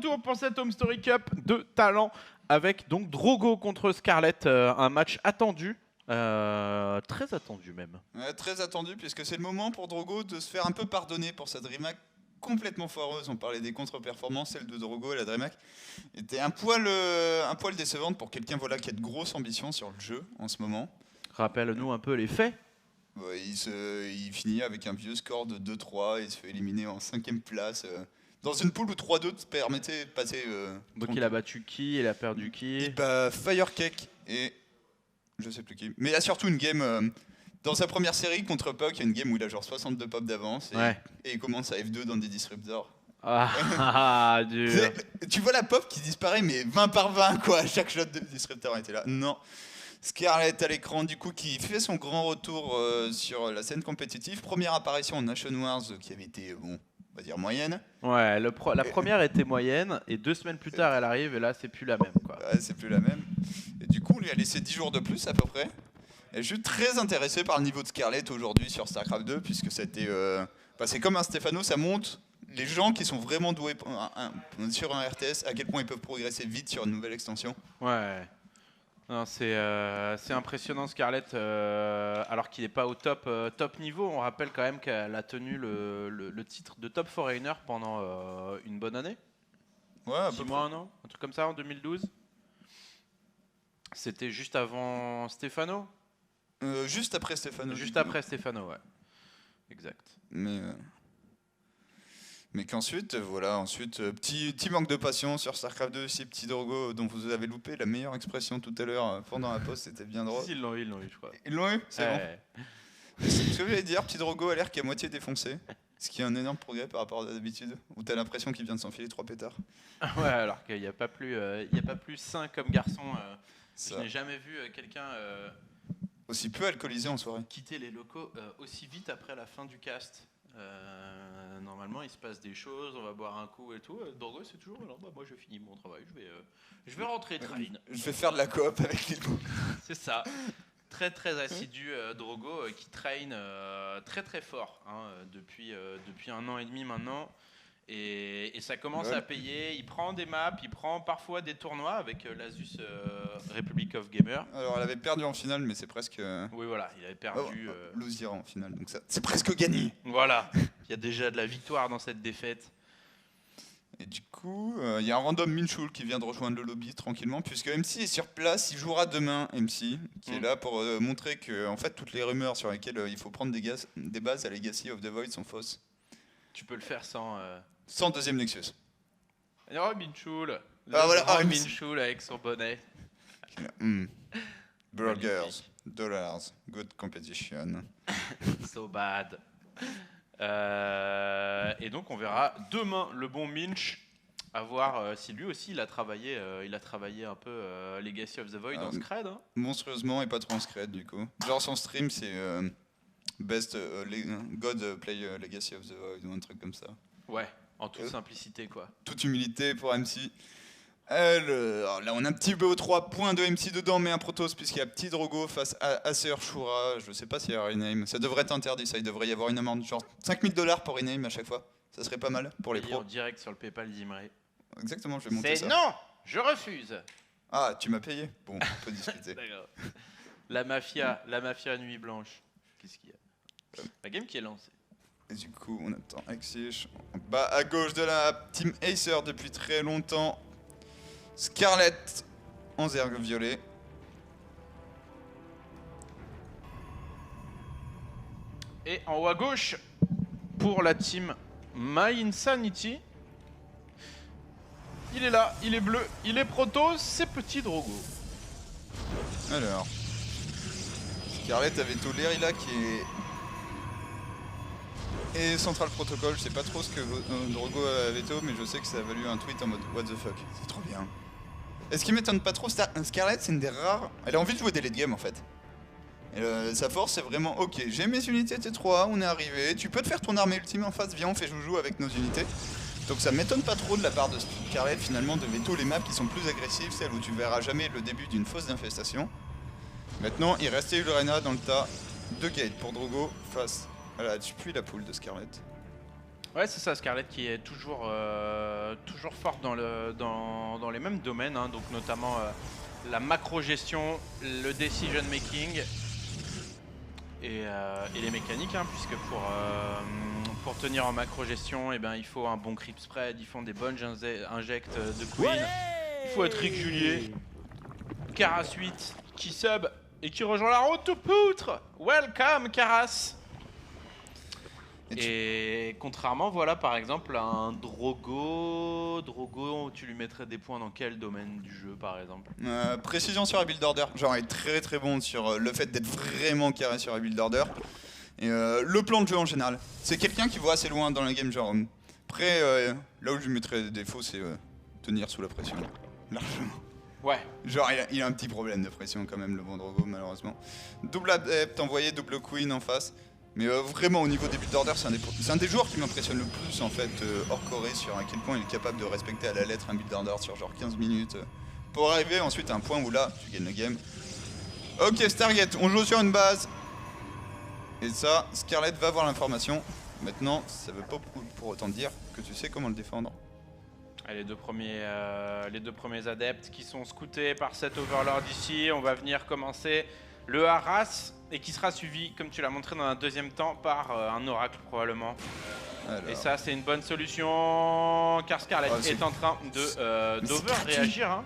retour pour cette Home Story Cup de talent avec donc Drogo contre Scarlett, un match attendu, très attendu même. Ouais, très attendu puisque c'est le moment pour Drogo de se faire un peu pardonner pour sa DreamHack complètement foireuse. On parlait des contre-performances, celle de Drogo et la DreamHack était un poil décevante pour quelqu'un voilà, qui a de grosses ambitions sur le jeu en ce moment. Rappelle-nous un peu les faits. Ouais, il finit avec un vieux score de 2-3 et se fait éliminer en 5ème place. Dans une poule où 3-2 te permettait de passer. Donc il a battu qui? Il a perdu qui? Il bat Firecake et je sais plus qui. Mais il a surtout une game dans sa première série contre Puck, il y a une game où il a genre 62 pop d'avance et il commence à F2 dans des disruptors. Ah, dur. Tu vois la pop qui disparaît mais 20 par 20 quoi, chaque shot de disruptor était là. Non. Scarlett à l'écran du coup qui fait son grand retour sur la scène compétitive. Première apparition en Nation Wars qui avait été, bon, on va dire moyenne. Ouais, la première était moyenne et 2 semaines plus tard elle arrive et là c'est plus la même quoi. Ouais, c'est plus la même. Et du coup on lui a laissé 10 jours de plus à peu près. Et je suis très intéressé par le niveau de Scarlett aujourd'hui sur StarCraft 2 puisque c'était, c'est comme un Stéphano, ça monte les gens qui sont vraiment doués sur un RTS, à quel point ils peuvent progresser vite sur une nouvelle extension. Ouais. C'est impressionnant Scarlett, alors qu'il n'est pas au top niveau. On rappelle quand même qu'elle a tenu le titre de Top Foreigner pendant une bonne année. Ouais, 6 mois, 1 an, un truc comme ça en 2012. C'était juste avant Stéphano. Juste après Stéphano. Juste après Stéphano, ouais. Exact. Mais qu'ensuite, voilà, petit manque de passion sur StarCraft 2, ces petits Drogo dont vous avez loupé la meilleure expression tout à l'heure pendant la pause, c'était bien drôle. Ils l'ont eu, je crois. Ils l'ont eu, c'est bon. C'est ce que j'allais dire, petit Drogo a l'air qui est à moitié défoncé, ce qui est un énorme progrès par rapport à d'habitude, où t'as l'impression qu'il vient de s'enfiler 3 pétards. Ouais, alors qu'il n'y a pas plus sain comme garçon. Je n'ai jamais vu quelqu'un aussi peu alcoolisé en soirée. Quitter les locaux aussi vite après la fin du cast. Normalement il se passe des choses, on va boire un coup et tout. Drogo c'est toujours alors moi je finis mon travail, je vais rentrer train. Je vais faire de la coop avec les loups. C'est ça. Très très assidu Drogo qui traîne très très fort depuis 1 an et demi maintenant. Et ça commence à payer, il prend des maps, il prend parfois des tournois avec l'Asus Republic of Gamer. Alors elle avait perdu en finale mais c'est presque... Oui voilà, il avait perdu... Losir en finale, donc ça, c'est presque gagné. Voilà, il y a déjà de la victoire dans cette défaite. Et du coup, il y a un random Minchul qui vient de rejoindre le lobby tranquillement, puisque MC est sur place, il jouera demain, MC, qui est là pour montrer que en fait, toutes les rumeurs sur lesquelles il faut prendre des bases à Legacy of the Void sont fausses. Tu peux le faire sans deuxième Nexus. Oh, Minchul. Minchul avec son bonnet. Burgers, dollars, good competition. So bad. Et donc on verra demain le bon Minch, à voir si lui aussi il a travaillé un peu Legacy of the Void en Scred. Monstrueusement et pas trop en Scred du coup. Genre son stream c'est Best God Play Legacy of the Void ou un truc comme ça. Ouais, en toute simplicité quoi. Toute humilité pour MC. Alors là on a un petit BO3 point de MC dedans mais un Protoss puisqu'il y a petit Drogo face à Acer Shura. Je sais pas s'il y a rename, ça devrait être interdit ça, il devrait y avoir une amende genre $5000 pour rename à chaque fois. Ça serait pas mal pour les pros. En direct sur le PayPal d'Imre. Exactement, je vais monter ça. Non, je refuse. Ah, tu m'as payé. Bon, on peut discuter. D'accord. La mafia nuit blanche. Qu'est-ce qu'il y a? La game qui est lancée. Et du coup, on attend Axish en bas à gauche de la team Acer depuis très longtemps. Scarlett en zerg violet. Et en haut à gauche, pour la team My Insanity, il est là, il est bleu, il est Protoss, c'est petit Drogo. Alors, Scarlett avait Tolerila qui est... Et Central Protocol, je sais pas trop ce que Drogo avait tôt, mais je sais que ça a valu un tweet en mode what the fuck, c'est trop bien. Et ce qui m'étonne pas trop, Scarlett c'est une des rares... Elle a envie de jouer des late game en fait. Et sa force c'est vraiment, ok, j'ai mes unités T3, on est arrivé, tu peux te faire ton armée ultime en face, viens on fait joujou avec nos unités. Donc ça m'étonne pas trop de la part de Scarlett finalement de veto les maps qui sont plus agressives, celles où tu verras jamais le début d'une fausse d'infestation. Maintenant il restait Ulrena dans le tas, 2 gates pour Drogo face à la... Tu pues la poule de Scarlett. Ouais, c'est ça, Scarlett qui est toujours, toujours forte dans les mêmes domaines, hein, donc notamment la macro-gestion, le decision making et les mécaniques, hein, puisque pour tenir en macro-gestion, eh ben, il faut un bon creep spread, il faut des bonnes injects de Queen, il faut être Rick Julier, Karas 8 qui sub et qui rejoint la route to poutre. Welcome Karas. Et contrairement, voilà, par exemple, à un Drogo, tu lui mettrais des points dans quel domaine du jeu, par exemple? Précision sur la build order, genre il est très très bon sur le fait d'être vraiment carré sur la build order. Et le plan de jeu en général, c'est quelqu'un qui voit assez loin dans la game, genre après, là où je lui mettrais des défauts, c'est tenir sous la pression, largement. Ouais. Genre il a un petit problème de pression quand même, le bon Drogo, malheureusement. Double adept envoyé, double queen en face. Mais vraiment au niveau des build order, c'est un des joueurs qui m'impressionne le plus en fait hors Corée sur à quel point il est capable de respecter à la lettre un build order sur genre 15 minutes pour arriver ensuite à un point où là tu gagnes le game. Ok, Stargate, on joue sur une base. Et ça, Scarlett va voir l'information. Maintenant, ça veut pas pour autant dire que tu sais comment le défendre. Et les deux premiers adeptes qui sont scoutés par cet Overlord ici, on va venir commencer le harass. Et qui sera suivi, comme tu l'as montré dans un deuxième temps, par un oracle probablement. Alors. Et ça, c'est une bonne solution, car Scarlett est en train d'over-réagir. Hein.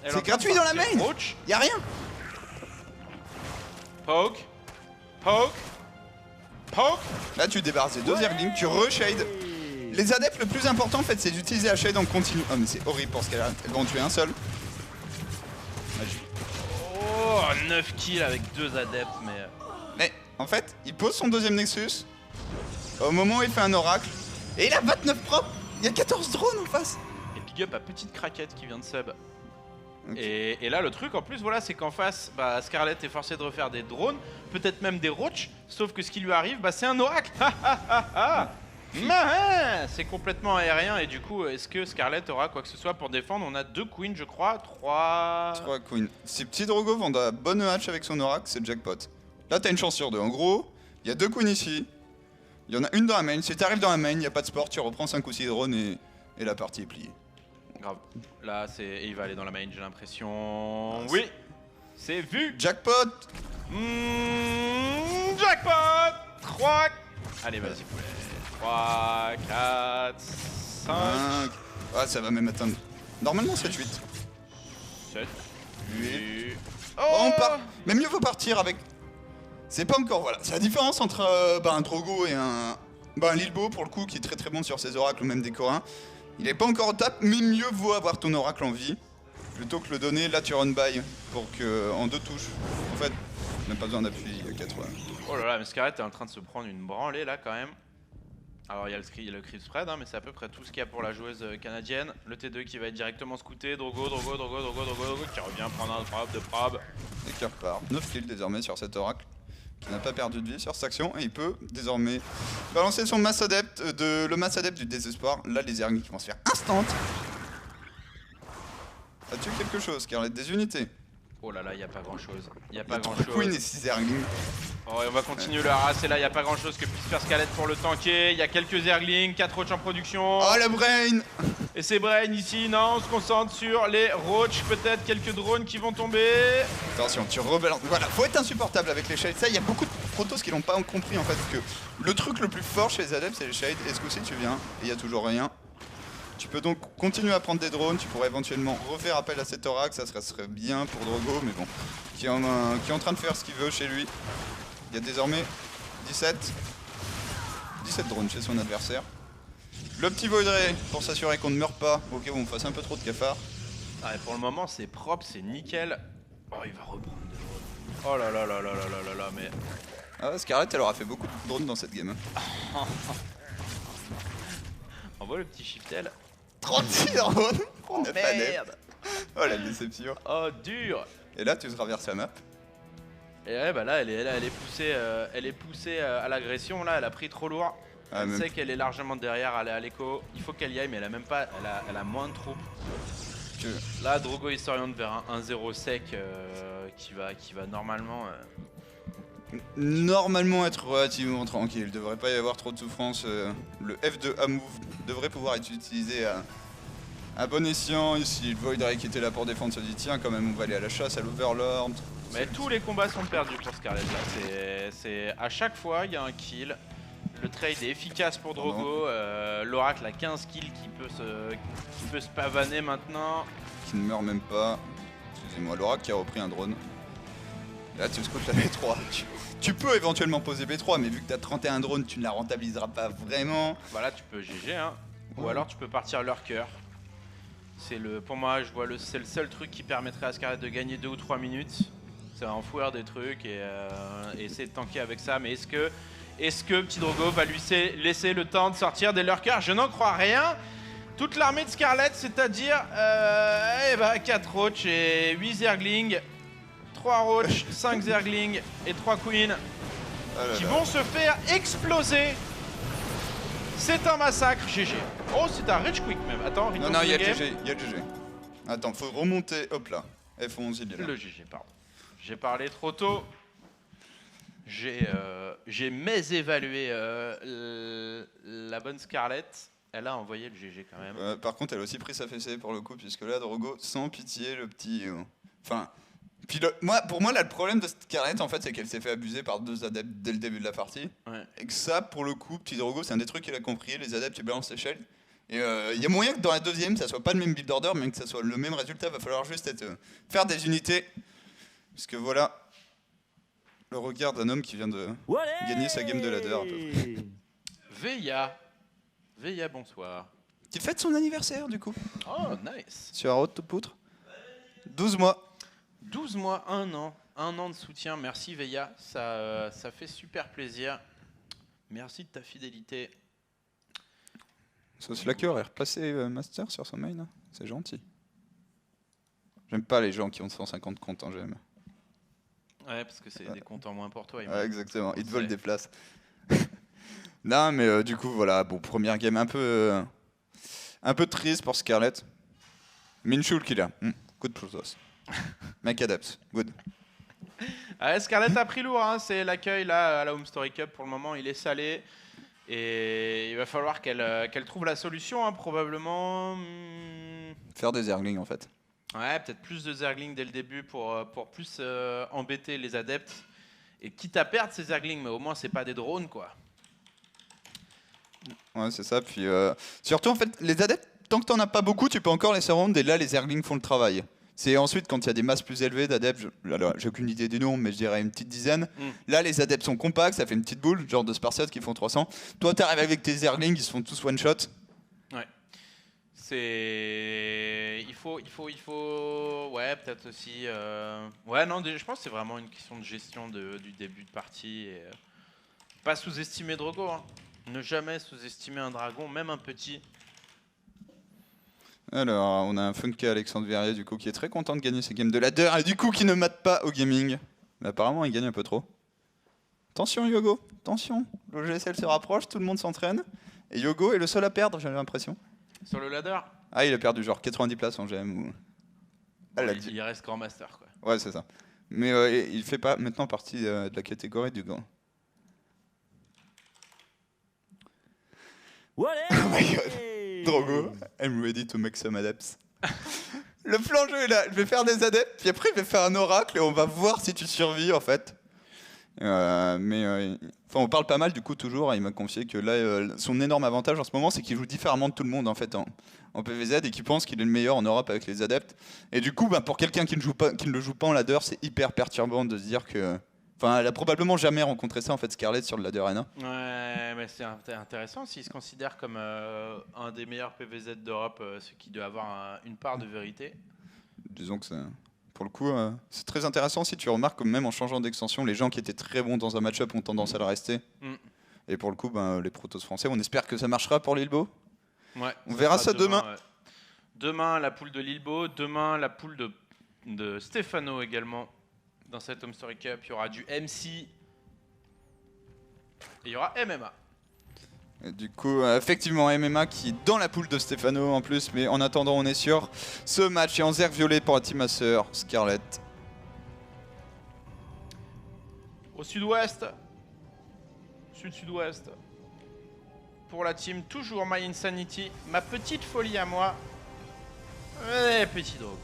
C'est gratuit dans la main. Y'a rien. Poke. Poke. Poke. Là, tu débarrasses des deux Zerglings, tu re-shade. Les adeptes, le plus important, en fait, c'est d'utiliser la shade en continu. Oh, mais c'est horrible pour Scarlett. Elles vont en tuer un seul. Oh, 9 kills avec deux adeptes, mais en fait, il pose son deuxième Nexus au moment où il fait un oracle et il a 29 propres. Il y a 14 drones en face. Et big up à Petite Craquette qui vient de sub. Okay. Et là, le truc en plus, voilà, c'est qu'en face, Scarlett est forcée de refaire des drones, peut-être même des roaches, sauf que ce qui lui arrive, c'est un oracle. C'est complètement aérien et du coup, est-ce que Scarlett aura quoi que ce soit pour défendre? On a 2 queens, je crois, 3 queens. Si Petit Drogo vend la bonne hatch avec son oracle, c'est jackpot. Là, t'as une chance sur 2. En gros, il y a 2 queens ici. Il y en a une dans la main. Si t'arrives dans la main, il n'y a pas de sport, tu reprends 5 ou 6 drones et la partie est pliée. Grave. Là, il va aller dans la main, j'ai l'impression. Oui, c'est vu. Jackpot. Jackpot. 3. Allez, vas-y, poulet. 3, 4, 5. Ah, ça va même atteindre. Normalement, 7, 8. 7, 8. Oh, on part. Mais mieux vaut partir avec. C'est pas encore, voilà. C'est la différence entre un Drogo et un Lilbo, pour le coup, qui est très très bon sur ses oracles ou même des Coréens. Il est pas encore au top, mais mieux vaut avoir ton oracle en vie plutôt que le donner. Là, tu run by pour que en 2 touches. En fait, on n'a pas besoin d'appui 80. Oh là là, mais Scarlett est en train de se prendre une branlée là quand même. Alors il y a le creep spread, hein, mais c'est à peu près tout ce qu'il y a pour la joueuse canadienne. Le T2 qui va être directement scouté, Drogo qui revient prendre un prob de prob. Et qui repart. 9 kills désormais sur cet oracle, qui n'a pas perdu de vie sur cette action, et il peut désormais balancer son mass adepte, le mass adepte du désespoir. Là, les Zerglings qui vont se faire instant. As-tu quelque chose, Scarlett? Des unités? Oh là là, il n'y a pas grand chose. Il n'y a pas grand chose. Queen et 6 Zerglings. Oh, et on va continuer le harass et là, il n'y a pas grand chose que puisse faire Scarlett pour le tanker. Il y a quelques Zerglings, 4 roaches en production. Oh, la brain. Et c'est brain ici, non, on se concentre sur les roaches, peut-être quelques drones qui vont tomber. Attention, tu rebalances. Voilà, faut être insupportable avec les shades. Ça, il y a beaucoup de protos qui l'ont pas compris en fait. Que le truc le plus fort chez les adeptes, c'est les shades. Et ce coup-ci, tu viens et il y a toujours rien. Tu peux donc continuer à prendre des drones, tu pourrais éventuellement refaire appel à cet oracle, ça serait bien pour Drogo, mais bon, qui est en train de faire ce qu'il veut chez lui. Il y a désormais 17 drones chez son adversaire. Le petit Voidray, pour s'assurer qu'on ne meurt pas, au cas où on fasse un peu trop de cafards. Ah, et pour le moment, c'est propre, c'est nickel. Oh, il va reprendre des drones. Oh là là là là là là là là, mais... Ah, Scarlett, elle aura fait beaucoup de drones dans cette game. Envoie le petit shiftel. 36 drones. Oh merde. Oh la déception. Oh dur. Et là tu traverses la map. Et ouais bah là elle est poussée à l'agression là, elle a pris trop lourd. Elle sait qu'elle est largement derrière, elle est à l'écho. Il faut qu'elle y aille mais elle a même pas. Elle a moins de troupes. Là Drogo il s'oriente vers un 1-0 sec qui va normalement normalement être relativement tranquille. Il devrait pas y avoir trop de souffrance. Le F2A move devrait pouvoir être utilisé à bon escient. Ici, le Void Ray qui était là pour défendre se dit tiens, quand même, on va aller à la chasse à l'Overlord. Mais tous les combats sont perdus pour Scarlet là. C'est à chaque fois il y a un kill. Le trade est efficace pour Drogo. L'Oracle a 15 kills qui peut se pavaner maintenant. Qui ne meurt même pas. Excusez-moi, l'Oracle qui a repris un drone. Là, tu scoutes la B3. Tu peux éventuellement poser B3, mais vu que tu as 31 drones, tu ne la rentabiliseras pas vraiment. Voilà, tu peux GG, hein. Ou alors tu peux partir lurker. Pour moi, c'est le seul truc qui permettrait à Scarlet de gagner 2 ou 3 minutes. C'est enfouir des trucs et essayer de tanker avec ça. Mais est-ce que Petit Drogo va lui laisser le temps de sortir des lurkers? Je n'en crois rien. Toute l'armée de Scarlet, c'est-à-dire 4 roach et 8 zerglings. 3 roach, 5 zerglings et 3 queens qui vont se faire exploser. C'est un massacre, GG. Oh, c'est un rage quick même. Attends, non, il y a le GG, il y a le GG. Attends, faut remonter, hop là. F11, il est là. Le GG, pardon. J'ai parlé trop tôt. J'ai mésévalué la bonne Scarlett. Elle a envoyé le GG quand même. Par contre, elle a aussi pris sa fessée pour le coup, puisque là, Drogo, sans pitié, le petit... Enfin... Puis pour moi, là, le problème de Scarlett, en fait, c'est qu'elle s'est fait abuser par 2 adeptes dès le début de la partie. Ouais. Et que ça, pour le coup, Petit Drogo, c'est un des trucs qu'il a compris. Les adeptes, ils balancent les shells. Et il y a moyen que dans la deuxième, ça soit pas le même build order, mais que ça soit le même résultat. Va falloir juste faire des unités. Parce que voilà, le regard d'un homme qui vient de gagner sa game de ladder. À peu près. Veilla, bonsoir. Qui fête son anniversaire, du coup. Oh, nice. Sur la route de poutre. 12 mois. 12 mois, 1 an. 1 an de soutien. Merci Veilla. Ça fait super plaisir. Merci de ta fidélité. Ce Slacker est replacé Master sur son main. C'est gentil. J'aime pas les gens qui ont 150 comptes en GM. Ouais, parce que c'est des comptes en moins pour toi. Ouais, exactement. Ils te volent des places. Non, mais du coup, voilà. Bon, première game un peu triste pour Scarlett. Minshul qui est là. Good process. Mec adept, good. Scarlett a pris lourd, hein. C'est l'accueil là à la Home Story Cup pour le moment, il est salé. Et il va falloir qu'elle trouve la solution, hein, probablement. Faire des zerglings en fait. Ouais, peut-être plus de zerglings dès le début pour plus embêter les adeptes. Et quitte à perdre ces zerglings, mais au moins c'est pas des drones quoi. Ouais, c'est ça. Puis surtout en fait, les adeptes, tant que t'en as pas beaucoup, tu peux encore les surround et là les zerglings font le travail. C'est ensuite quand il y a des masses plus élevées d'adeptes, j'ai aucune idée du nombre, mais je dirais une petite dizaine. Là, les adeptes sont compacts, ça fait une petite boule, genre de Spartiates qui font 300. Toi, t'arrives avec tes zerglings, ils se font tous one shot. Ouais. Il faut. Ouais, peut-être aussi. Ouais, non, je pense que c'est vraiment une question de gestion du début de partie. Et, pas sous-estimer Drogo. Hein. Ne jamais sous-estimer un dragon, même un petit. Alors, on a un Funky Alexandre Verrier du coup qui est très content de gagner ses games de ladder et du coup qui ne mate pas au gaming. Mais apparemment, il gagne un peu trop. Attention Yogo, attention. Le GSL se rapproche, tout le monde s'entraîne. Et Yogo est le seul à perdre, j'ai l'impression. Sur le ladder? Ah, il a perdu genre 90 places en GM. Ou... Ah, il reste Grand Master quoi. Ouais, c'est ça. Mais il fait pas maintenant partie de la catégorie du grand. Oh my god. Drogo, I'm ready to make some adepts. Le plan jeu est là, je vais faire des adeptes, puis après je vais faire un oracle et on va voir si tu survis en fait. On parle pas mal du coup toujours, il m'a confié que là son énorme avantage en ce moment c'est qu'il joue différemment de tout le monde en fait en PVZ et qu'il pense qu'il est le meilleur en Europe avec les adeptes. Et du coup pour quelqu'un qui ne le joue pas en ladder, c'est hyper perturbant de se dire que... Enfin, elle a probablement jamais rencontré ça en fait, Scarlett sur le ladder arena. Ouais, mais c'est intéressant s'il se considère comme un des meilleurs PVZ d'Europe, ce qui doit avoir une part de vérité. Disons que pour le coup, c'est très intéressant si tu remarques que même en changeant d'extension, les gens qui étaient très bons dans un match-up ont tendance à le rester. Et pour le coup, les protos français, on espère que ça marchera pour Lilbo. Ouais, on verra ça demain. Ouais. Demain, la poule de Lilbo. Demain, la poule de Stefano également. Dans cette Home Story Cup, il y aura du MC et il y aura MMA. Et du coup, effectivement, MMA qui est dans la poule de Stefano en plus, mais en attendant, on est sur ce match et en zerg violet pour la team Master, Scarlett. Au sud-ouest. Sud-sud-ouest. Pour la team, toujours My Insanity. Ma petite folie à moi. Petit Drogo.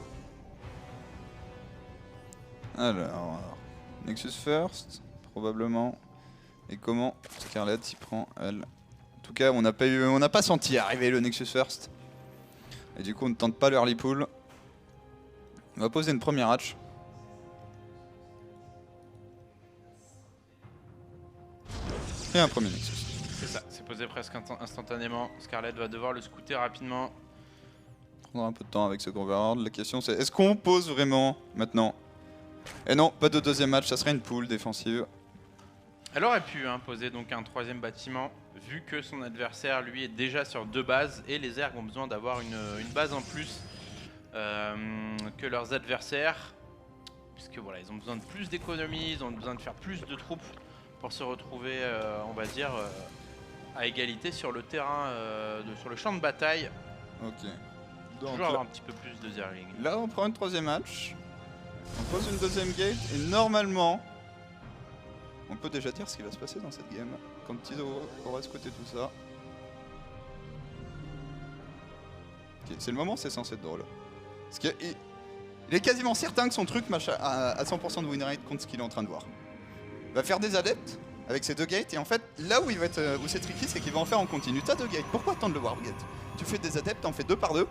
Alors, Nexus First, probablement. Et comment Scarlet s'y prend, elle? En tout cas, on n'a pas senti arriver le Nexus First. Et du coup, on ne tente pas l'early pull. On va poser une première hatch. Et un premier Nexus. C'est ça, c'est posé presque instantanément. Scarlet va devoir le scouter rapidement. Prendra un peu de temps avec ce Overlord. La question c'est, est-ce qu'on pose vraiment maintenant? Et non, pas de deuxième match, ça serait une pool défensive. Elle aurait pu poser donc un troisième bâtiment, vu que son adversaire lui est déjà sur 2 bases et les Zergs ont besoin d'avoir une base en plus que leurs adversaires, puisque voilà, ils ont besoin de plus d'économies, ils ont besoin de faire plus de troupes pour se retrouver, on va dire, à égalité sur le terrain, sur le champ de bataille. Ok. Donc Toujours avoir un petit peu plus de Zergling. Là, on prend une troisième match. On pose une deuxième gate et normalement, on peut déjà dire ce qui va se passer dans cette game quand Tizo aura scouté tout ça. Ok, c'est le moment, c'est censé être drôle. Parce qu'il est quasiment certain que son truc marche à 100% de win rate contre ce qu'il est en train de voir. Il va faire des adeptes avec ses 2 gates et en fait, là où il va être, où c'est tricky, c'est qu'il va en faire en continu. T'as 2 gates, pourquoi attendre le warp gate? Tu fais des adeptes, t'en fais 2 par 2.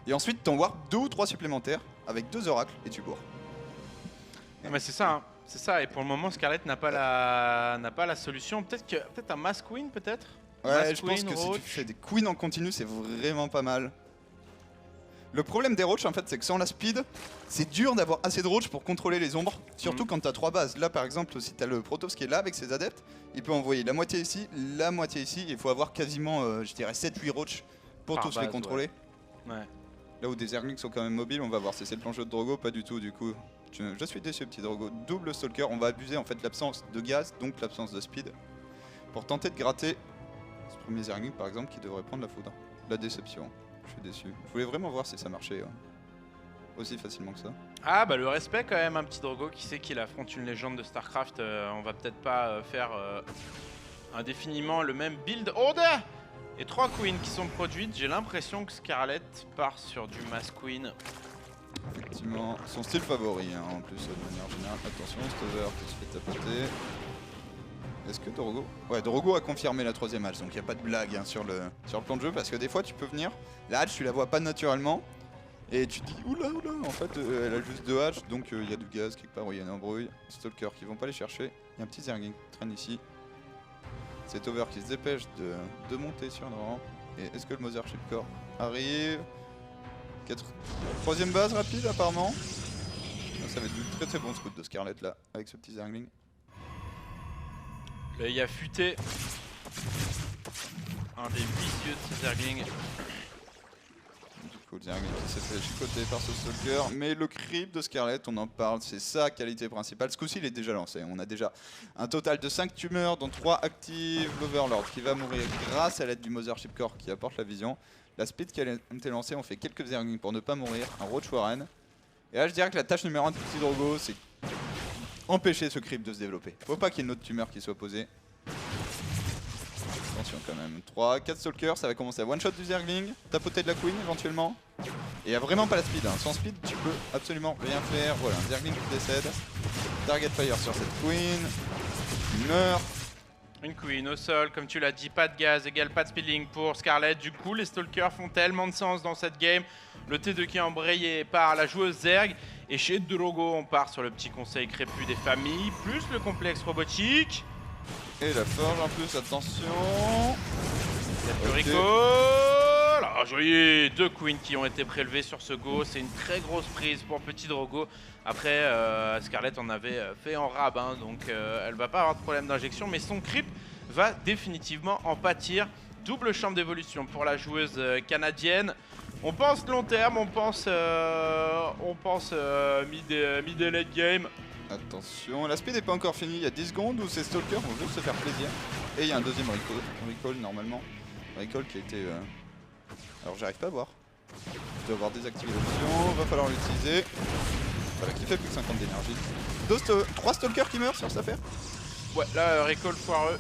Et ensuite, t'en warp 2 ou 3 supplémentaires avec 2 oracles et tu bourres. Mais c'est ça, c'est ça. Et pour le moment, Scarlet n'a pas la solution. Peut-être un Mass Queen, peut-être. Ouais, je pense que si tu fais des queens en continu, c'est vraiment pas mal. Le problème des roaches, en fait, c'est que sans la speed, c'est dur d'avoir assez de roach pour contrôler les ombres. Surtout quand t'as 3 bases. Là, par exemple, si t'as le Protoss qui est là avec ses adeptes, il peut envoyer la moitié ici, la moitié ici. Il faut avoir quasiment, je dirais, 7-8 roach pour par tous base, les contrôler. Ouais. Là où des Zerglings sont quand même mobiles, on va voir si c'est le plan jeu de Drogo, pas du tout du coup. Je suis déçu petit Drogo, double Stalker, on va abuser en fait l'absence de gaz, donc l'absence de speed, pour tenter de gratter ce premier Zergling par exemple qui devrait prendre la foudre. La déception, je suis déçu. Je voulais vraiment voir si ça marchait aussi facilement que ça. Ah bah le respect quand même, un petit Drogo qui sait qu'il affronte une légende de Starcraft. On va peut-être pas faire indéfiniment le même build order. Et 3 queens qui sont produites, j'ai l'impression que Scarlet part sur du Mass Queen. Effectivement, son style favori en plus de manière générale. Attention, Stover qui se fait tapoter. Est-ce que Drogo... Ouais, Drogo a confirmé la troisième hatch, donc il n'y a pas de blague sur le plan de jeu, parce que des fois tu peux venir, la hatch tu la vois pas naturellement, et tu te dis oula oula, en fait elle a juste 2 hatches, donc il y a du gaz quelque part où il y a une embrouille. Stalker qui vont pas les chercher, il y a un petit Zergling qui traîne ici. C'est Over qui se dépêche de monter sur le rang. Et est-ce que le Mothership Core arrive? Troisième base rapide apparemment. Ça va être du très très bon scout de Scarlet là, avec ce petit Zergling. Là il y a futé un des vicieux de ces Zerglings. Le Zergling qui s'est fait chicoter par ce Stalker, mais le creep de Scarlet, on en parle, c'est sa qualité principale. Ce coup-ci, il est déjà lancé. On a déjà un total de 5 tumeurs, dont 3 actives. L'Overlord qui va mourir grâce à l'aide du Mothership Core qui apporte la vision. La speed qui a été lancée, on fait quelques Zerglings pour ne pas mourir. Un Roach Warren. Et là, je dirais que la tâche numéro 1 de Petit Drogo, c'est empêcher ce creep de se développer. Faut pas qu'il y ait une autre tumeur qui soit posée. Attention quand même, 3, 4 Stalkers, ça va commencer à one-shot du Zergling, tapoter de la Queen éventuellement. Et il n'y a vraiment pas la speed, sans speed tu peux absolument rien faire. Voilà, un Zergling qui décède, target fire sur cette Queen, il meurt. Une Queen au sol, comme tu l'as dit, pas de gaz égale pas de speedling pour Scarlet. Du coup, les Stalkers font tellement de sens dans cette game. Le T2 qui est embrayé par la joueuse Zerg. Et chez Drogo, on part sur le petit conseil crépus des familles, plus le complexe robotique. Et la forge en plus, attention. Il y a recall. Alors, joli, 2 queens qui ont été prélevées sur ce go. C'est une très grosse prise pour Petit Drogo. Après, Scarlet en avait fait en rab, donc elle va pas avoir de problème d'injection. Mais son creep va définitivement en pâtir. Double chambre d'évolution pour la joueuse canadienne. On pense long terme, on pense mid et late game. Attention, la speed n'est pas encore finie, il y a 10 secondes où ces Stalkers vont juste se faire plaisir. Et il y a un deuxième recall normalement. Recall qui a été... Alors j'arrive pas à voir. Je dois avoir désactivé l'option, va falloir l'utiliser. Voilà, qui fait plus de 50 d'énergie. 3 stalkers qui meurent sur cette affaire. Ouais, là, recall foireux.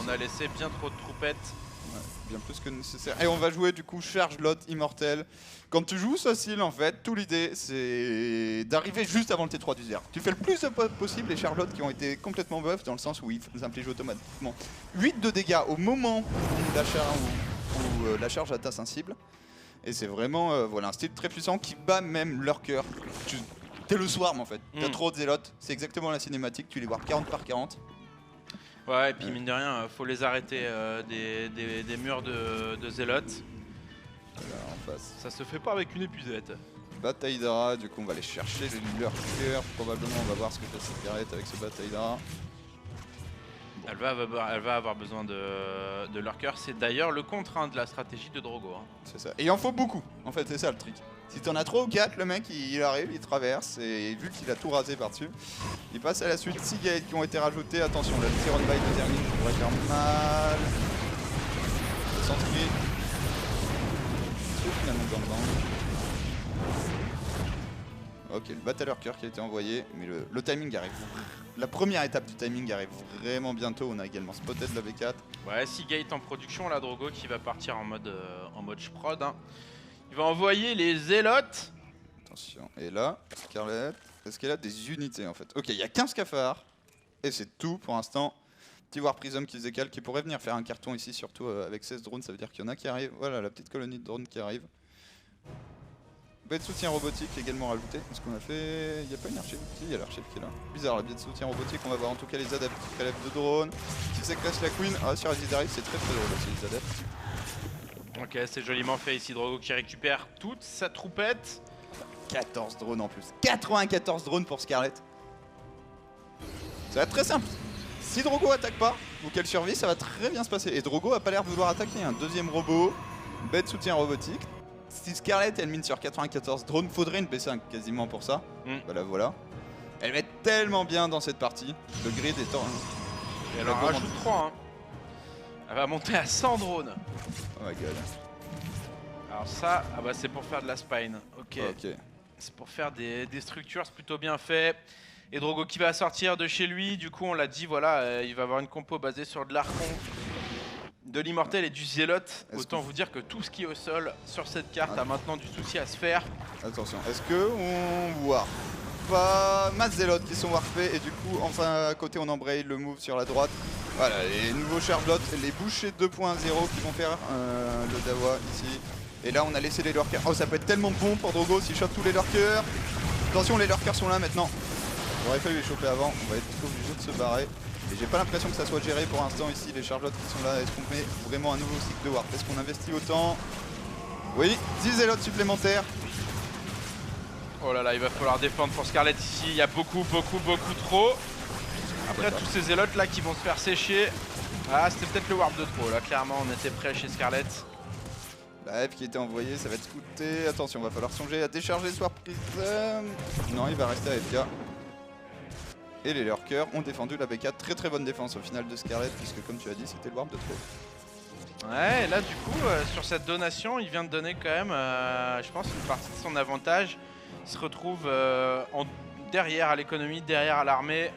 On a laissé bien trop de troupettes. Ouais, bien plus que nécessaire. Et on va jouer du coup Chargelotte Immortel. Quand tu joues Socil, en fait, toute l'idée c'est d'arriver juste avant le T3 du Zer. Tu fais le plus de possible les Chargelottes qui ont été complètement buff dans le sens où ils infligent automatiquement 8 de dégâts au moment où la charge atteint un cible. Et c'est vraiment voilà, un style très puissant qui bat même leur cœur. T'es le swarm en fait, t'as trop de zélotes, c'est exactement la cinématique, tu les vois 40 par 40. Ouais, et puis mine de rien, faut les arrêter des murs de zélotes. Voilà, en face. Ça se fait pas avec une épuisette. Bataille d'Ara, du coup on va aller chercher leur cœur. Probablement on va voir ce que fait cette carrette avec ce bataille d'Ara. Bon. Elle va avoir besoin de leur cœur. C'est d'ailleurs le contre de la stratégie de Drogo. Hein. C'est ça. Et il en faut beaucoup, en fait, c'est ça le truc. Si t'en as 3 ou 4, le mec il arrive, il traverse, et vu qu'il a tout rasé par-dessus, il passe à la suite. 6 gates qui ont été rajoutés. Attention, là, le Tyron Bite de deuxième ligne pourrait faire mal. Le centrier. Finalement dans le banc. Ok, le batteur cœur qui a été envoyé, mais le timing arrive. La première étape du timing arrive vraiment bientôt. On a également spoté de la V4. Ouais, 6 gates en production, là, Drogo qui va partir en mode prod. Hein. Il va envoyer les zélotes. Attention, et là, Scarlett, est-ce qu'elle a des unités en fait? Ok, il y a 15 cafards, et c'est tout pour l'instant. Petit War Prism qui se décale, qui pourrait venir faire un carton ici, surtout avec 16 drones, ça veut dire qu'il y en a qui arrivent. Voilà, la petite colonie de drones qui arrive. Baie de soutien robotique également rajoutée. Est-ce qu'on a fait... Il n'y a pas une archive? Si, il y a l'archive qui est là. Bizarre, la baie de soutien robotique, on va voir en tout cas les adeptes qui prélèvent de drones. Qui sécrètent la queen. Ah, sur Azizari, c'est très drôle aussi les adeptes. Ok, c'est joliment fait ici, Drogo qui récupère toute sa troupette. 14 drones en plus. 94 drones pour Scarlett. Ça va être très simple. Si Drogo attaque pas, ou qu'elle survit, ça va très bien se passer. Et Drogo a pas l'air de vouloir attaquer. Un deuxième robot, baie de soutien robotique. Si Scarlett elle mine sur 94 drones, faudrait une P5 quasiment pour ça. Voilà, voilà. Elle va être tellement bien dans cette partie. Le grid étant... Et elle en rajoute 3. Hein. Elle va monter à 100 drones. Oh my god. Alors ça, ah bah c'est pour faire de la spine. Ok. Ok. C'est pour faire des structures, c'est plutôt bien fait. Et Drogo qui va sortir de chez lui, du coup on l'a dit, voilà, il va avoir une compo basée sur de l'Archon, de l'Immortel et du Zélote. Autant vous dire que tout ce qui est au sol sur cette carte a maintenant du souci à se faire. Attention, est-ce que on voit pas masse Zélotes qui sont warpés et du coup enfin à côté on embraye le move sur la droite. Voilà, les nouveaux Chargelottes, les bouchers 2.0 qui vont faire le Dawa ici. Et là on a laissé les lurkers. Oh, ça peut être tellement bon pour Drogo s'il chope tous les lurkers. Attention, les lurkers sont là maintenant. J'aurais fallu les choper avant, on va être obligé de se barrer. Et j'ai pas l'impression que ça soit géré pour l'instant ici, les Chargelottes qui sont là. Est-ce qu'on met vraiment un nouveau cycle de warp? Est-ce qu'on investit autant? Oui, 10 zélotes supplémentaires. Oh là là, il va falloir défendre pour Scarlett ici, il y a beaucoup trop. Après tous ces zélotes là qui vont se faire sécher. Ah, c'était peut-être le warp de trop, là clairement on était prêt chez Scarlett. La F qui était envoyée, ça va être scouté. Attention, va falloir songer à décharger ce Warp Prism. Non, il va rester à FK. Et les lurkers ont défendu la B4. Très bonne défense au final de Scarlett, puisque comme tu as dit, c'était le warp de trop. Ouais, et là du coup, sur cette donation, il vient de donner quand même, je pense, une partie de son avantage. Il se retrouve derrière à l'économie, derrière à l'armée.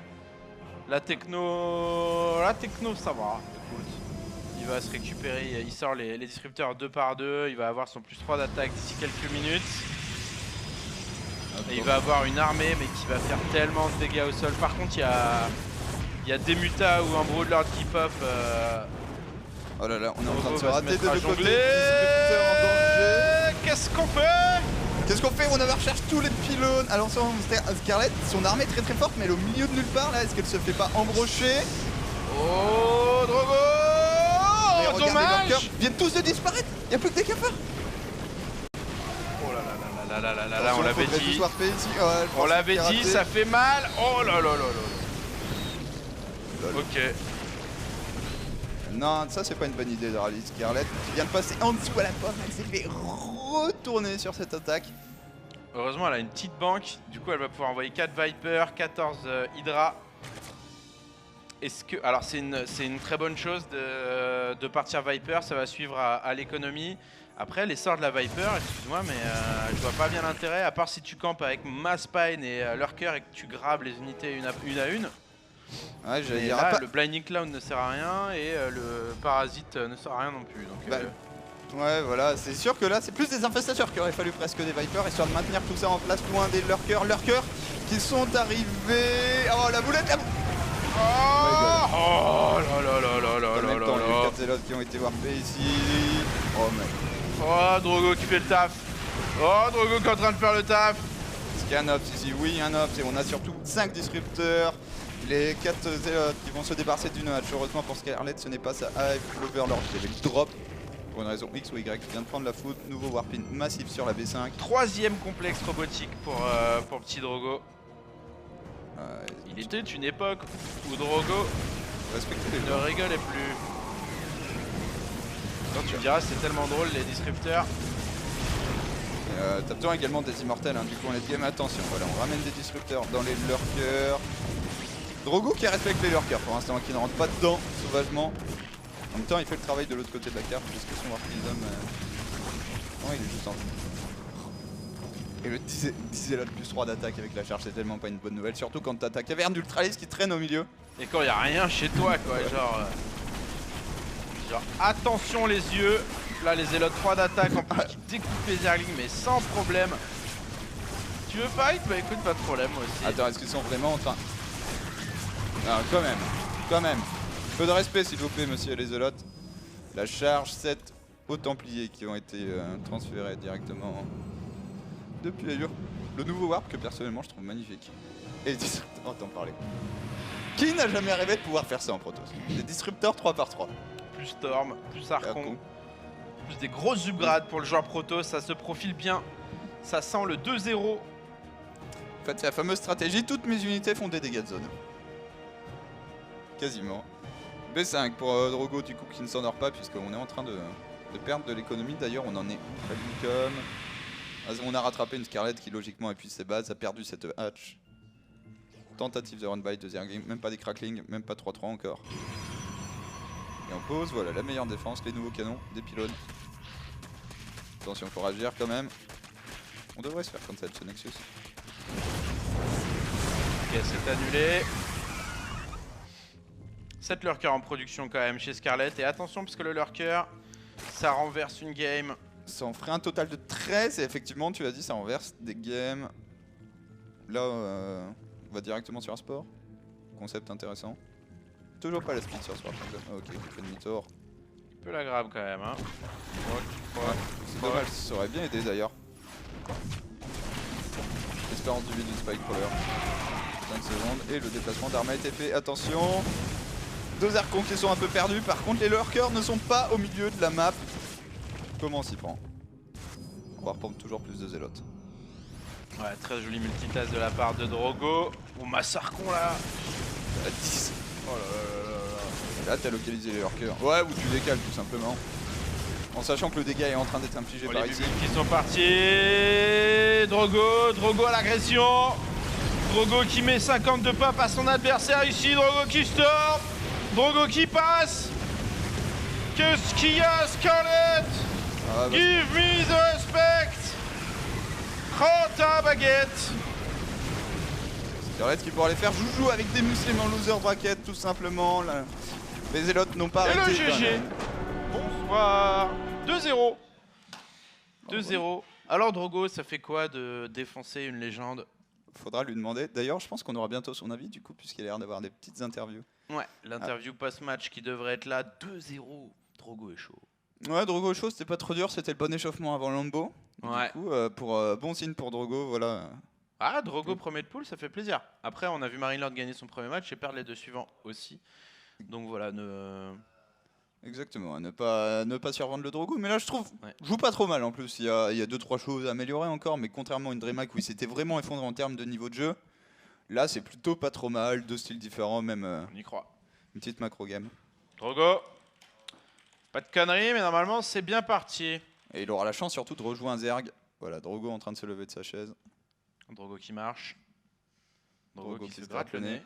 La techno, ça va. Écoute, il va se récupérer, il sort les distributeurs 2 par 2, il va avoir son +3 d'attaque d'ici quelques minutes. Et il va avoir une armée mais qui va faire tellement de dégâts au sol. Par contre il y a des mutas ou un Broodlord qui pop. Oh là là, on est en train de se rater de deux côté. Distributeur en danger. Qu'est-ce qu'on fait? Qu'est-ce qu'on fait? On recherche tous les pylônes. Alors Scarlett, son armée est très forte, mais elle est au milieu de nulle part là. Est-ce qu'elle se fait pas embrocher? Oh Drogo! Oh, dommage! Les lurkers viennent tous de disparaître. Il n'y a plus que des cafards. Oh là là là là là là, on l'avait dit. On l'avait dit, ça fait mal. Oh là là là là. Ok. Non, ça c'est pas une bonne idée de rallye Scarlett qui vient de passer en dessous à la pomme. Elle s'est fait retourner sur cette attaque. Heureusement, elle a une petite banque. Du coup, elle va pouvoir envoyer 4 Viper, 14 Hydra. Est-ce que... Alors, c'est une très bonne chose de partir Viper. Ça va suivre à l'économie. Après, les sorts de la Viper, excuse-moi, mais je vois pas bien l'intérêt, à part si tu campes avec Masspine et Lurker et que tu grabes les unités une à une. Ouais, Et là, le Blinding Cloud ne sert à rien et le Parasite ne sert à rien non plus. Donc, ouais, voilà, c'est sûr que là, c'est plus des infestateurs qu'il aurait fallu presque des Vipers, histoire de maintenir tout ça en place loin des Lurkers. Lurkers qui sont arrivés. Oh, la boulette, la boulette. Oh là là là là là là là les là. 4 Zélotes qui ont été warpés ici. Oh mec. Oh, Drogo qui fait le taf. Oh, Drogo qui est en train de faire le taf. Est-ce qu'il y a un Ops ici? Oui, un Ops. Et on a surtout 5 disrupteurs. Les 4 Zélotes qui vont se débarrasser d'une hatch. Heureusement pour Scarlet, ce n'est pas ça. Hive, l'Overlord qui avait le drop. Pour une raison X ou Y, qui vient de prendre la foudre. Nouveau warping massif sur la B5. Troisième complexe robotique pour petit Drogo. Il était une époque où Drogo ne rigolait plus. Quand tu me diras, c'est tellement drôle les disrupteurs. T'as besoin également des immortels, hein, du coup on est game. Attention, voilà, on ramène des disrupteurs dans les lurkers. Drogo qui respecte les lurkers pour l'instant, qui ne rentre pas dedans sauvagement. En même temps, il fait le travail de l'autre côté de la carte, puisque son warpism. Non, il est juste en vie. Et le 10 Zélote plus 3 d'attaque avec la charge, c'est tellement pas une bonne nouvelle, surtout quand t'as ta caverne d'Ultralis qui traîne au milieu. Et quand il n'y a rien chez toi, quoi, ouais. genre attention les yeux. Là, les Zélotes 3 d'attaque en plus qui découpent les Zerglings, mais sans problème. Tu veux fight? Bah écoute, pas de problème, moi aussi. Attends, est-ce qu'ils sont vraiment en train. Ah, quand même. Peu de respect, s'il vous plaît, monsieur les Zélotes. La charge 7 aux Templiers qui ont été transférés directement depuis ailleurs. Le nouveau warp que personnellement je trouve magnifique. Et les disrupteurs, t'en parler. Qui n'a jamais rêvé de pouvoir faire ça en Protoss? Des disrupteurs 3x3. Plus Storm, plus Archon, plus des grosses upgrades pour le joueur Protoss, ça se profile bien. Ça sent le 2-0. En fait, c'est la fameuse stratégie, toutes mes unités font des dégâts de zone. Quasiment. B5 pour Drogo du coup qui ne s'endort pas puisqu'on est en train de perdre de l'économie. D'ailleurs on en est où? On a rattrapé une Scarlet qui logiquement appuie ses bases, a perdu cette hatch. Tentative de run by de Zergling, même pas des cracklings, même pas 3-3 encore. Et on pose, voilà la meilleure défense, les nouveaux canons, des pylônes. Attention, faut réagir quand même. On devrait se faire cancel ce Nexus. Ok, c'est annulé. 7 lurkers en production quand même chez Scarlet. Et attention parce que le lurker, ça renverse une game. Ça en ferait un total de 13 et effectivement tu as dit ça renverse des games. Là on va directement sur un sport. Concept intéressant. Toujours pas la speed sur sport. Ok, il fait demi-tour. Il peut la grab quand même hein. C'est dommage, ça aurait bien aidé d'ailleurs. Espérance du vide d'une Spike Crawler. 5 secondes et le déplacement d'armes a été fait. Attention. 2 archons qui sont un peu perdus. Par contre les lurkers ne sont pas au milieu de la map. Comment on s'y prend? On va reprendre toujours plus de zélotes. Ouais, très joli multitask de la part de Drogo. Oh, Massarcon là. À 10. Oh là là là là là. Là t'as localisé les lurkers. Ouais, ou tu décales tout simplement. En sachant que le dégât est en train d'être infligé par ici. Les qui sont partis. Drogo à l'agression. Drogo qui met 52 pop à son adversaire ici. Drogo qui storm. Drogo qui passe. Qu'est-ce qu'il y a, Scarlet? Ah, bah. Give me the respect. Prends ta baguette. Scarlet qui pourra les faire joujou avec des muslims en loser bracket tout simplement. Là. Les zélotes n'ont pas arrêté. arrêté. Et le GG. Bonsoir. 2-0. 2-0. Alors Drogo, ça fait quoi de défoncer une légende? Faudra lui demander. D'ailleurs, je pense qu'on aura bientôt son avis du coup, puisqu'il a l'air d'avoir des petites interviews. Ouais, l'interview post-match qui devrait être là. 2-0. Drogo est chaud. Ouais, Drogo est chaud, c'était pas trop dur, c'était le bon échauffement avant Lambo. Ouais. Du coup, bon signe pour Drogo, voilà. Ah, Drogo premier de poule, ça fait plaisir. Après, on a vu Marinelord gagner son premier match et perdre les 2 suivants aussi. Donc voilà, Exactement, ne pas survendre le Drogo. Mais là, je trouve, joue pas trop mal en plus. Il y a 2-3 choses à améliorer encore, mais contrairement à une DreamHack où il s'était vraiment effondré en termes de niveau de jeu, là, c'est plutôt pas trop mal. 2 styles différents, même. On y croit. Une petite macro game. Drogo. Pas de conneries, mais normalement, c'est bien parti. Et il aura la chance surtout de rejouer un Zerg. Voilà, Drogo en train de se lever de sa chaise. Drogo qui marche. Drogo qui se gratte le nez.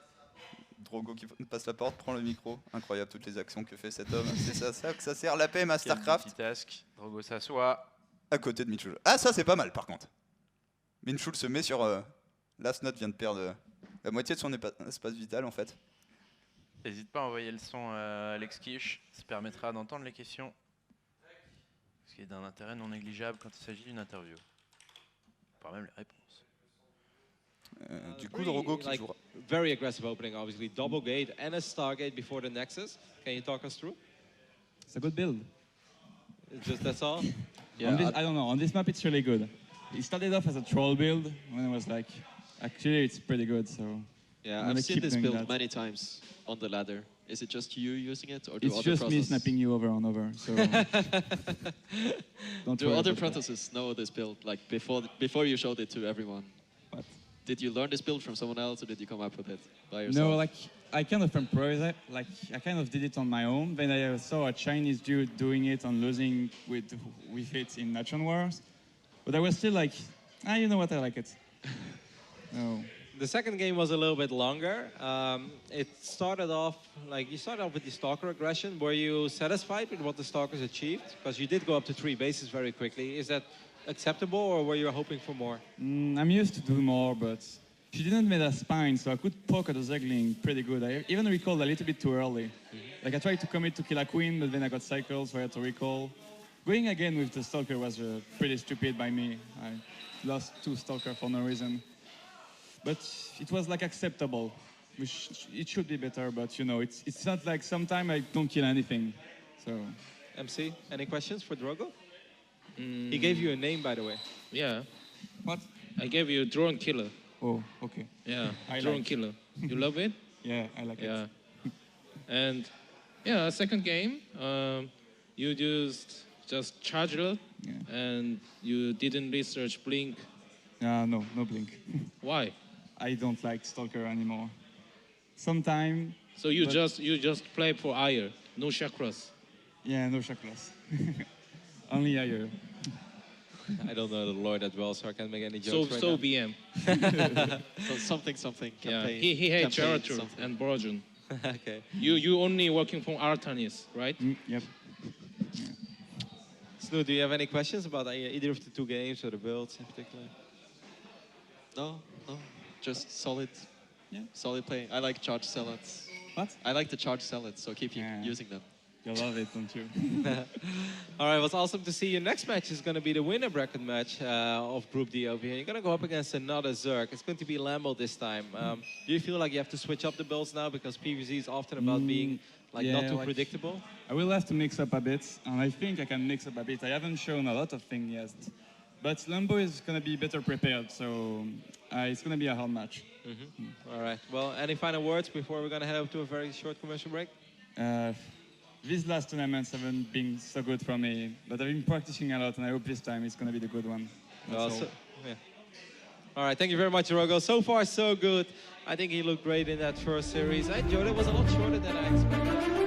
Drogo qui passe la porte, prend le micro. Incroyable toutes les actions que fait cet homme. C'est ça que ça sert la paix, à StarCraft. Multitask. Drogo s'assoit. À côté de Minchul. Ah, ça c'est pas mal par contre. Minchul se met sur... Last Note vient de perdre la moitié de son espace vital en fait. N'hésite pas à envoyer le son à Alex Kish, ça permettra d'entendre les questions. Ce qui est d'un intérêt non négligeable quand il s'agit d'une interview. Par même les réponses. Du coup, Drogo qui jouera. Very aggressive opening, obviously. Double gate and a Stargate before the Nexus. Can you talk us through? It's a good build. That's all? Yeah. I don't know. On this map, it's really good. It started off as a troll build when it was like, actually, it's pretty good. So yeah, I've seen this build many times on the ladder. Is it just you using it, or do it's other just me snapping you over and over. So do other Protoss know this build? Like before you showed it to everyone? What? Did you learn this build from someone else, or did you come up with it by yourself? No, like I kind of improvised it. Like I kind of did it on my own. Then I saw a Chinese dude doing it and losing with it in Nation Wars. But I was still like, you know what? I like it. No. The second game was a little bit longer. It started off, like you started off with the Stalker aggression. Were you satisfied with what the Stalkers achieved? Because you did go up to 3 bases very quickly. Is that acceptable, or were you hoping for more? I'm used to do more, but she didn't make a spine, so I could poke at the Zegling pretty good. I even recalled a little bit too early. Like I tried to commit to kill a queen, but then I got cycles, so I had to recall. Going again with the Stalker was pretty stupid by me. I lost 2 Stalker for no reason. But it was like acceptable. It should be better, but you know, it's not like sometimes I don't kill anything. So, MC, any questions for Drogo? He gave you a name, by the way. Yeah. What? I gave you Drone Killer. Oh, okay. Yeah, I Drone like Killer. You love it? Yeah, I like Yeah. it. And yeah, second game, you used just Charger, and you didn't research Blink. No blink. Why? I don't like Stalker anymore. Sometime. So you just play for Ire, no chakras. Yeah, no chakras. Only Ire. I don't know the lore that well, so I can't make any jokes So right BM. So something Yeah, campaign. he hates campaign Charger something. and Borojun. now. Okay. You only working from Artanis, right? Yep. Snoot, do you have any questions about either of the 2 games or the builds in particular? No, just solid. Yeah. Solid play. I like charge zealots. What? I like the charge zealots, so keep using them. You love it, don't you? All right, what's awesome to see. Your next match is going to be the winner bracket match of Group D over here. You're going to go up against another Zerg. It's going to be Lambo this time. Do you feel like you have to switch up the builds now, because PvZ is often about being not too predictable? I will have to mix up a bit, and I think I can mix up a bit. I haven't shown a lot of things yet. But Lambo is going to be better prepared, so it's going to be a hard match. All right. Well, any final words before we're going to head up to a very short commercial break? These last tournaments haven't been so good for me, but I've been practicing a lot, and I hope this time it's going to be the good one. That's all. All right, thank you very much, Drogo. So far, so good. I think he looked great in that first series. I enjoyed it. It was a lot shorter than I expected.